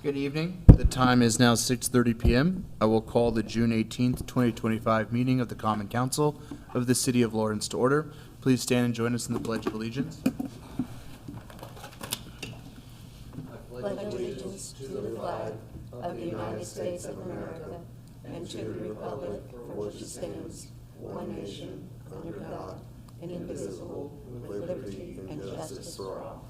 Good evening. The time is now 6:30 PM. I will call the June 18th, 2025 meeting of the Common Council of the City of Lawrence to order. Please stand and join us in the Pledge of Allegiance. Pledge allegiance to the flag of the United States of America and to the republic for which it stands, one nation, under God, indivisible, with liberty and justice for all.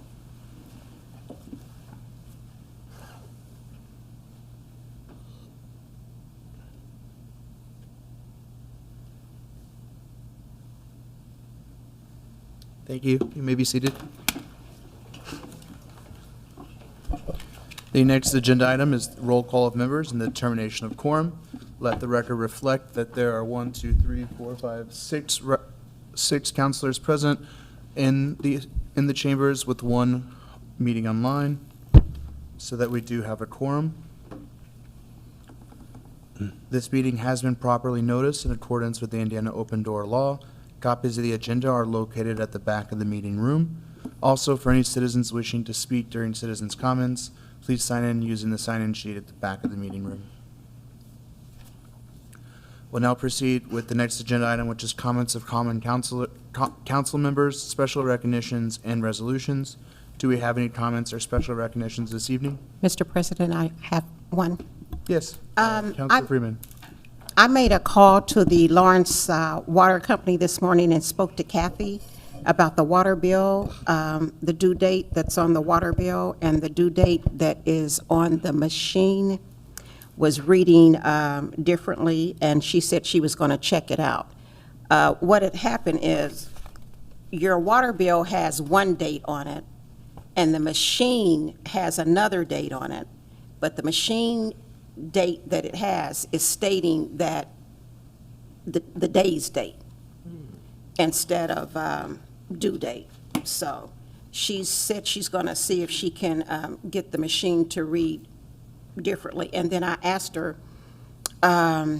Thank you. You may be seated. The next agenda item is roll call of members and the determination of quorum. Let the record reflect that there are 6 counselors present in the chambers with 1 meeting online, so that we do have a quorum. This meeting has been properly noticed in accordance with the Indiana Open Door Law. Copies of the agenda are located at the back of the meeting room. Also, for any citizens wishing to speak during citizens' comments, please sign in using the sign-in sheet at the back of the meeting room. We'll now proceed with the next agenda item, which is comments of common council members, special recognitions, and resolutions. Do we have any comments or special recognitions this evening? Mr. President, I have one. Yes. I- Councilor Freeman. I made a call to the Lawrence Water Company this morning and spoke to Kathy about the water bill, the due date that's on the water bill and the due date that is on the machine was reading differently, and she said she was going to check it out. What had happened is your water bill has one date on it, and the machine has another date on it, but the machine date that it has is stating that the day's date instead of due date. So she said she's going to see if she can get the machine to read differently. And then I asked her, how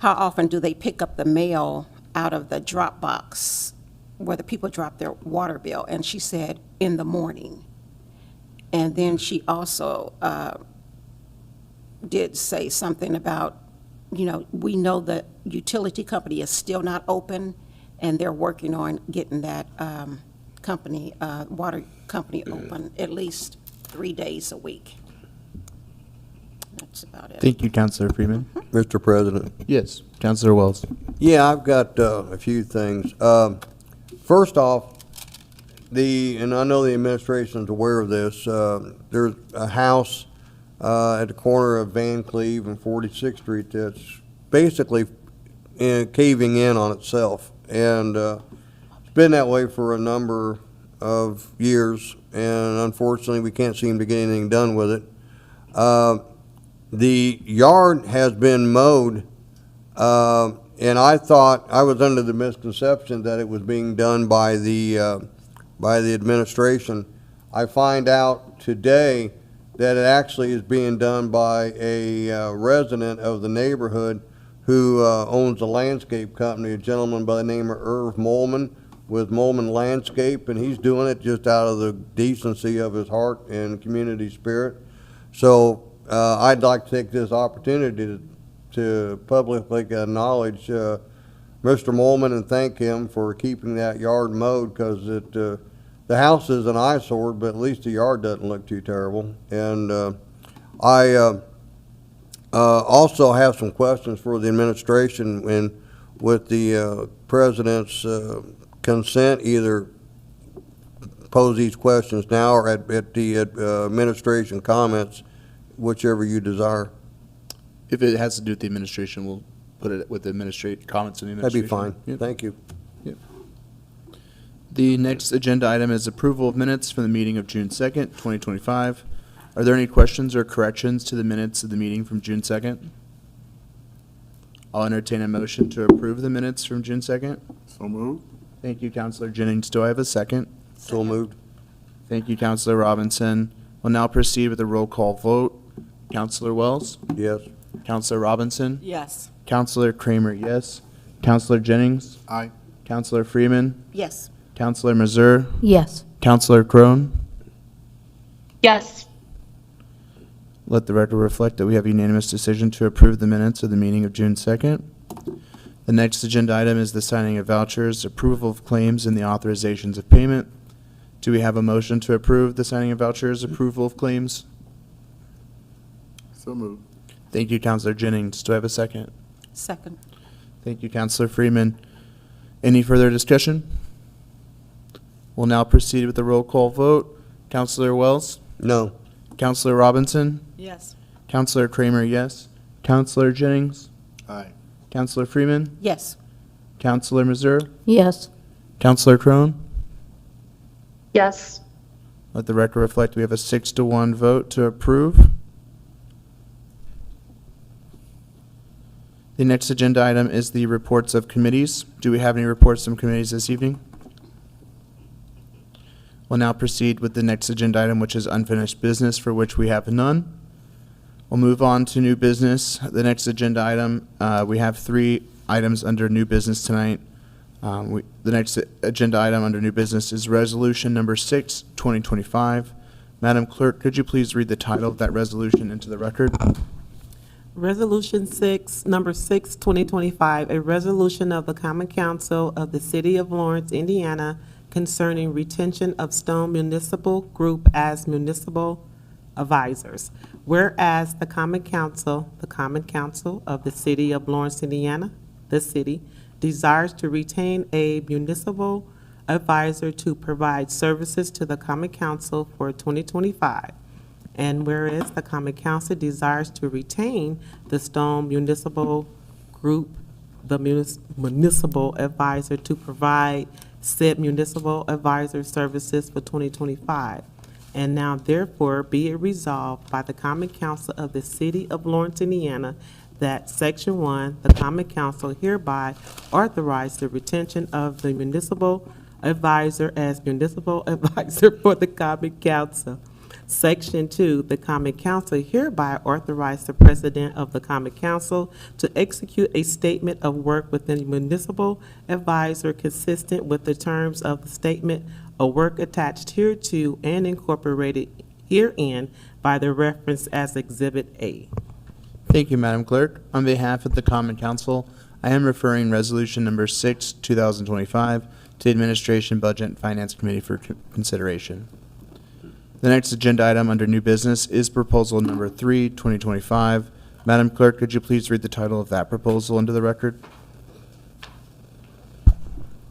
often do they pick up the mail out of the drop box where the people drop their water bill? And she said, in the morning. And then she also did say something about, we know the utility company is still not open, and they're working on getting that water company open at least 3 days a week. That's about it. Thank you, Councilor Freeman. Mr. President. Yes, Councilor Wells. Yeah, I've got a few things. First off, and I know the administration's aware of this, there's a house at the corner of Van Cleve and 46th Street that's basically caving in on itself. And it's been that way for a number of years, and unfortunately, we can't seem to get anything done with it. The yard has been mowed, and I thought, I was under the misconception that it was being done by the administration. I find out today that it actually is being done by a resident of the neighborhood who owns a landscape company, a gentleman by the name of Irv Molman with Molman Landscape, and he's doing it just out of the decency of his heart and community spirit. So I'd like to take this opportunity to publicly acknowledge Mr. Molman and thank him for keeping that yard mowed, because the house is an eyesore, but at least the yard doesn't look too terrible. And I also have some questions for the administration, and with the president's consent, either pose these questions now or at the administration comments, whichever you desire. If it has to do with the administration, we'll put it with the comments in the That'd be administration. fine. Yep. Thank you. Yep. The next agenda item is approval of minutes from the meeting of June 2nd, 2025. Are there any questions or corrections to the minutes of the meeting from June 2nd? I'll entertain a motion to approve the minutes from June 2nd. So moved. Thank you, Councilor Jennings. Do I have a second? So moved. Thank you, Councilor Robinson. We'll now proceed with a roll call vote. Councilor Wells? Yes. Councilor Robinson? Yes. Councilor Kramer, yes. Councilor Jennings? Aye. Councilor Freeman? Yes. Councilor Mazur? Yes. Councilor Crone? Yes. Let the record reflect that we have unanimous decision to approve the minutes of the meeting of June 2nd. The next agenda item is the signing of vouchers, approval of claims, and the authorizations of payment. Do we have a motion to approve the signing of vouchers, approval of claims? So moved. Thank you, Counselor Jennings. Do I have a second? Second. Thank you, Counselor Freeman. Any further discussion? We'll now proceed with the roll call vote. Counselor Wells? No. Counselor Robinson? Yes. Counselor Kramer, yes. Counselor Jennings? Aye. Counselor Freeman? Yes. Counselor Mazur? Yes. Counselor Crone? Yes. Let the record reflect we have a 6-1 vote to approve. The next agenda item is the reports of committees. Do we have any reports from committees this evening? We'll now proceed with the next agenda item, which is unfinished business, for which we have none. We'll move on to new business. The next agenda item, we have 3 items under new business tonight. The next agenda item under new business is Resolution Number 6, 2025. Madam Clerk, could you please read the title of that resolution into the record? Resolution number 6, 2025, a resolution of the Common Council of the City of Lawrence, Indiana, concerning retention of Stone Municipal Group as municipal advisors. Whereas the Common Council of the City of Lawrence, Indiana, the city, desires to retain a municipal advisor to provide services to the Common Council for 2025. And whereas the Common Council desires to retain the Stone Municipal Group, the municipal advisor, to provide said municipal advisor services for 2025. And now therefore be it resolved by the Common Council of the City of Lawrence, Indiana, that Section 1, the Common Council hereby authorize the retention of the municipal advisor as municipal advisor for the Common Council. Section 2, the Common Council hereby authorize the President of the Common Council to execute a statement of work with the municipal advisor consistent with the terms of the statement of work attached hereto and incorporated herein by the reference as Exhibit A. Thank you, Madam Clerk. On behalf of the Common Council, I am referring Resolution Number 6, 2025 to Administration, Budget, and Finance Committee for consideration. The next agenda item under new business is Proposal Number 3, 2025. Madam Clerk, could you please read the title of that proposal into the record?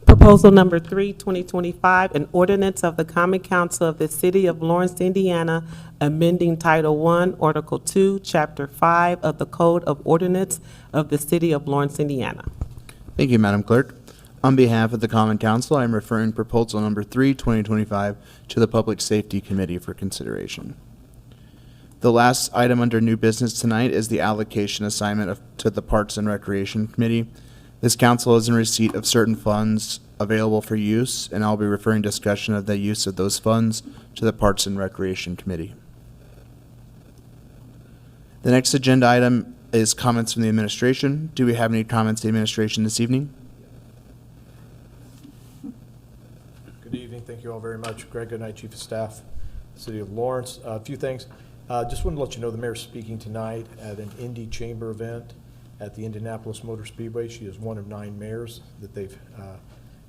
Proposal number 3, 2025, an ordinance of the Common Council of the City of Lawrence, Indiana, amending Title 1, Article 2, Chapter 5 of the Code of Ordinance of the City of Lawrence, Indiana. Thank you, Madam Clerk. On behalf of the Common Council, I am referring Proposal Number 3, 2025 to the Public Safety Committee for consideration. The last item under new business tonight is the allocation assignment to the Parks and Recreation Committee. This council is in receipt of certain funds available for use, and I'll be referring discussion of the use of those funds to the Parks and Recreation Committee. The next agenda item is comments from the administration. Do we have any comments to the administration this evening? Good evening. Thank you all very much. Greg Goodnight, Chief of Staff, City of Lawrence. A few things. Just wanted to let you know the mayor's speaking tonight at an Indy Chamber event at the Indianapolis Motor Speedway. She is one of 9 mayors that they've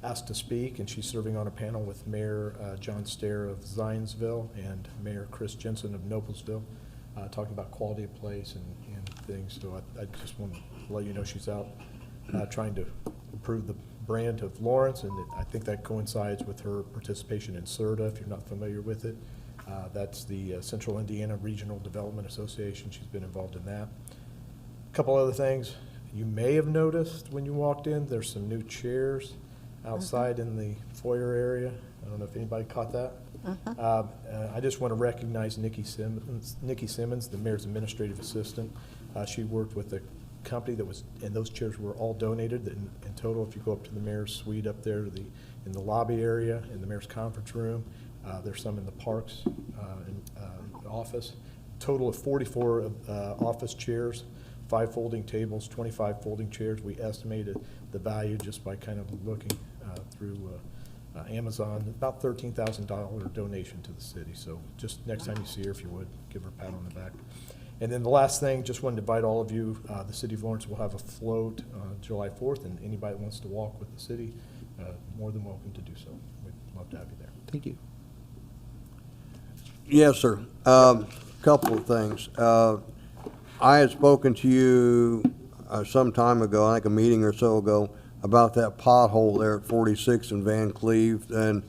asked to speak, and she's serving on a panel with Mayor John Stair of Zionsville and Mayor Chris Jensen of Noblesville, talking about quality of place and things. So I just want to let you know she's out trying to improve the brand of Lawrence, and I think that coincides with her participation in CERTA, if you're not familiar with it. That's the Central Indiana Regional Development Association. She's been involved in that. A couple other things you may have noticed when you walked in, there's some new chairs outside in the foyer area. I don't know if anybody caught that. I just want to recognize Nikki Simmons, the mayor's administrative assistant. She worked with a company that was, and those chairs were all donated. In total, if you go up to the mayor's suite up there, in the lobby area, in the mayor's conference room, there's some in the parks office. Total of 44 office chairs, 5 folding tables, 25 folding chairs. We estimated the value just by kind of looking through Amazon, about $13,000 donation to the city. So just next time you see her, if you would, give her a pat on the back. And then the last thing, just wanted to invite all of you, the City of Lawrence will have a float July 4th, and anybody that wants to walk with the city, more than welcome to do so. We'd love to have you there. Thank you. Yes, sir. Couple of things. I had spoken to you some time ago, I think a meeting or so ago, about that pothole there at 46 in Van Cleve, and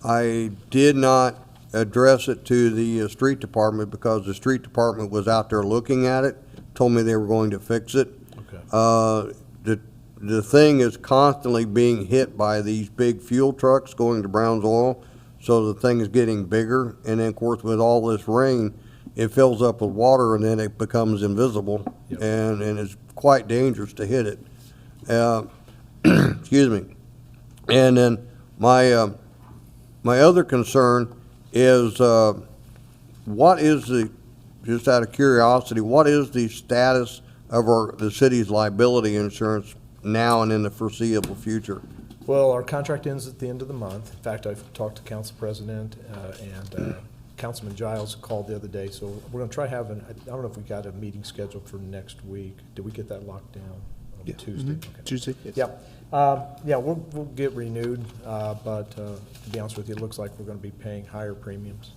I did not address it to the street department because the street department was out there looking at it, told me they were going to fix it. Okay. The thing is constantly being hit by these big fuel trucks going to Brown's Oil, so the thing is getting bigger, and then, of course, with all this rain, it fills up with water, and then it becomes invisible, Yep. and it's quite dangerous to hit it. Excuse me. And then my other concern is, what is just out of curiosity, what is the status of the city's liability insurance now and in the foreseeable future? Well, our contract ends at the end of the month. In fact, I've talked to Council President and Councilman Giles called the other day, so we're going to try having, I don't know if we got a meeting scheduled for next week. Did we get that locked down on Yeah. Tuesday? Mhm. Okay. Tuesday? Yes. Yeah, we'll get renewed, but to be honest with you, it looks like we're going to be paying higher premiums.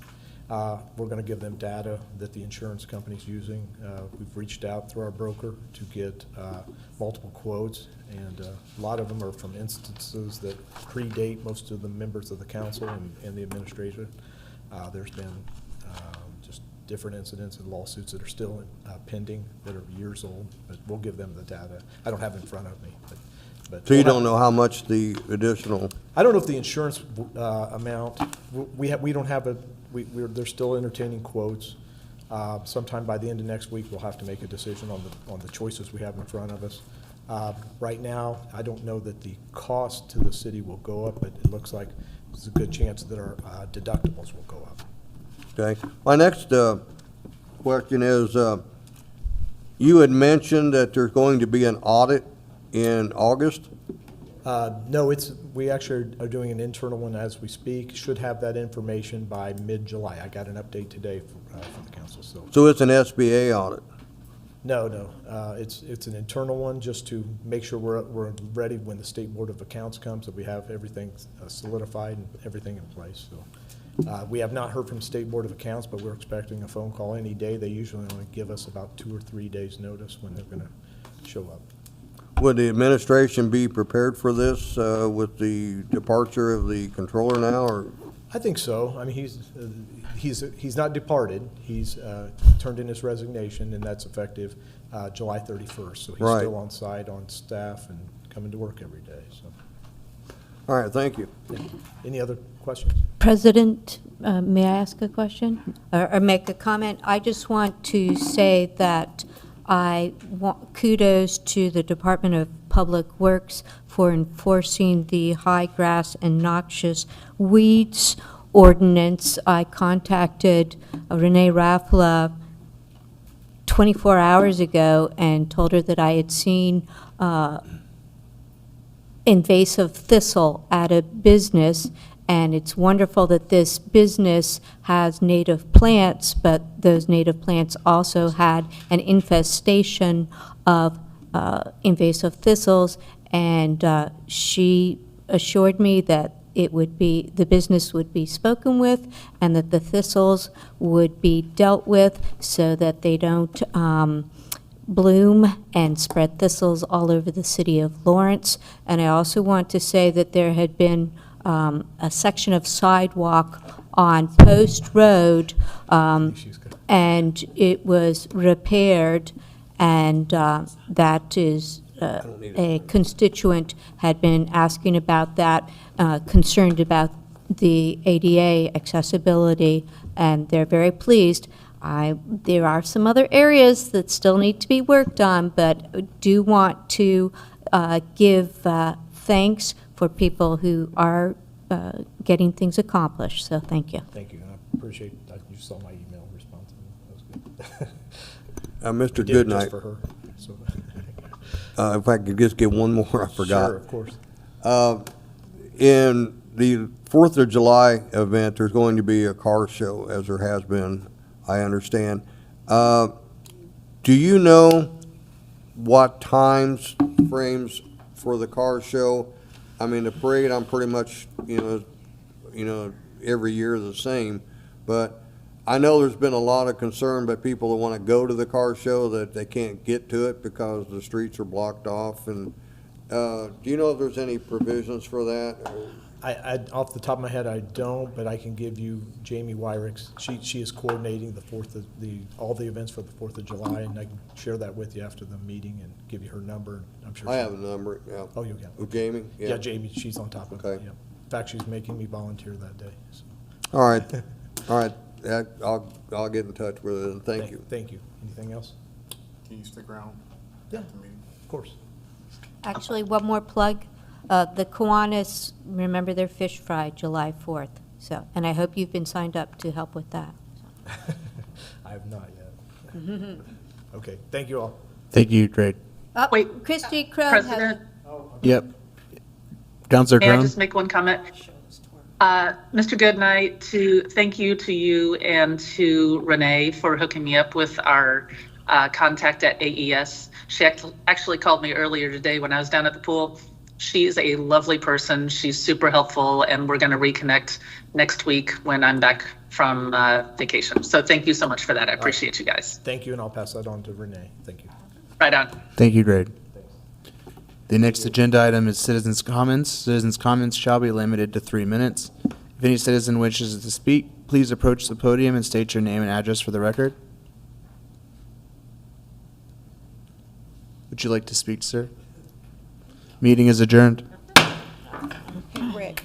We're going to give them data that the insurance company's using. We've reached out through our broker to get multiple quotes, and a lot of them are from instances that predate most of the members of the council and the administration. There's been just different incidents and lawsuits that are still pending that are years old, but we'll give them the data. I don't have it in front of me, but. So you don't know how much the additional, I don't know if the insurance amount, we don't have a, they're still entertaining quotes. Sometime by the end of next week, we'll have to make a decision on the choices we have in front of us. Right now, I don't know that the cost to the city will go up, but it looks like there's a good chance that our deductibles will go up. okay? My next question is, you had mentioned that there's going to be an audit in August? No, we actually are doing an internal one as we speak. Should have that information by mid-July. I got an update today from the council, so. So it's an SBA audit? No, it's an internal one, just to make sure we're ready when the State Board of Accounts comes, that we have everything solidified and everything in place, so. We have not heard from State Board of Accounts, but we're expecting a phone call any day. They usually only give us about 2 or 3 days' notice when they're gonna show up. Would the administration be prepared for this with the departure of the controller now, or? I think so. I mean, he's not departed. He's turned in his resignation, and that's effective July 31st. So he's Right. still on site, on staff, and coming to work every day, so. All right, thank you. Any other questions? President, may I ask a question or make a comment? I just want to say that I want kudos to the Department of Public Works for enforcing the high grass and noxious weeds ordinance. I contacted Renee Raffla 24 hours ago and told her that I had seen invasive thistle at a business, and it's wonderful that this business has native plants, but those native plants also had an infestation of invasive thistles, and she assured me that the business would be spoken with, and that the thistles would be dealt with so that they don't bloom and spread thistles all over the city of Lawrence. And I also want to say that there had been a section of sidewalk on Post Road, She's good. and it was repaired, and that is, a constituent had been asking about that, concerned about the ADA accessibility, and they're very pleased. There are some other areas that still need to be worked on, but do want to give thanks for people who are getting things accomplished, so thank you. Thank you. I appreciate that. You saw my email response. That was good. Mr. Did it Goodnight, just for her. So. if I could just get one more, I forgot. Sure, of course. In the 4th of July event, there's going to be a car show, as there has been, I understand. Do you know what times frames for the car show? I mean, the parade, I'm pretty much, every year the same, but I know there's been a lot of concern by people that want to go to the car show that they can't get to it because the streets are blocked off, and, do you know if there's any provisions for that? Off the top of my head, I don't, but I can give you Jamie Wyricks. She is coordinating all the events for the 4th of July, and I can share that with you after the meeting and give you her number. I'm sure. I have a number, yeah. Oh, you can? With Jamie? Yeah, Jamie, she's on top of it, Okay. yeah. In fact, she's making me volunteer that day, so. All right, all right, I'll get in touch with her, and thank you. Thank you. Anything else? Can you stick around? Yeah. after the meeting? Of course. Actually, one more plug. The Kiwanis, remember their fish fry, July 4th. So, and I hope you've been signed up to help with that. I have not yet. Okay, thank you all. Thank you, Greg. Oh, Wait, Christie Crone has President, Yep. Counselor may I Crone? just make one comment? Mr. Goodnight, thank you to you and to Renee for hooking me up with our contact at AES. She actually called me earlier today when I was down at the pool. She's a lovely person. She's super helpful, and we're going to reconnect next week when I'm back from vacation. So thank you so much for that. I appreciate you guys. Thank you, and I'll pass that on to Renee. Thank you. Right on. Thank you, Greg. The next agenda item is citizens' comments. Citizens' comments shall be limited to 3 minutes. If any citizen wishes to speak, please approach the podium and state your name and address for the record. Would you like to speak, sir? Meeting is adjourned. Rick.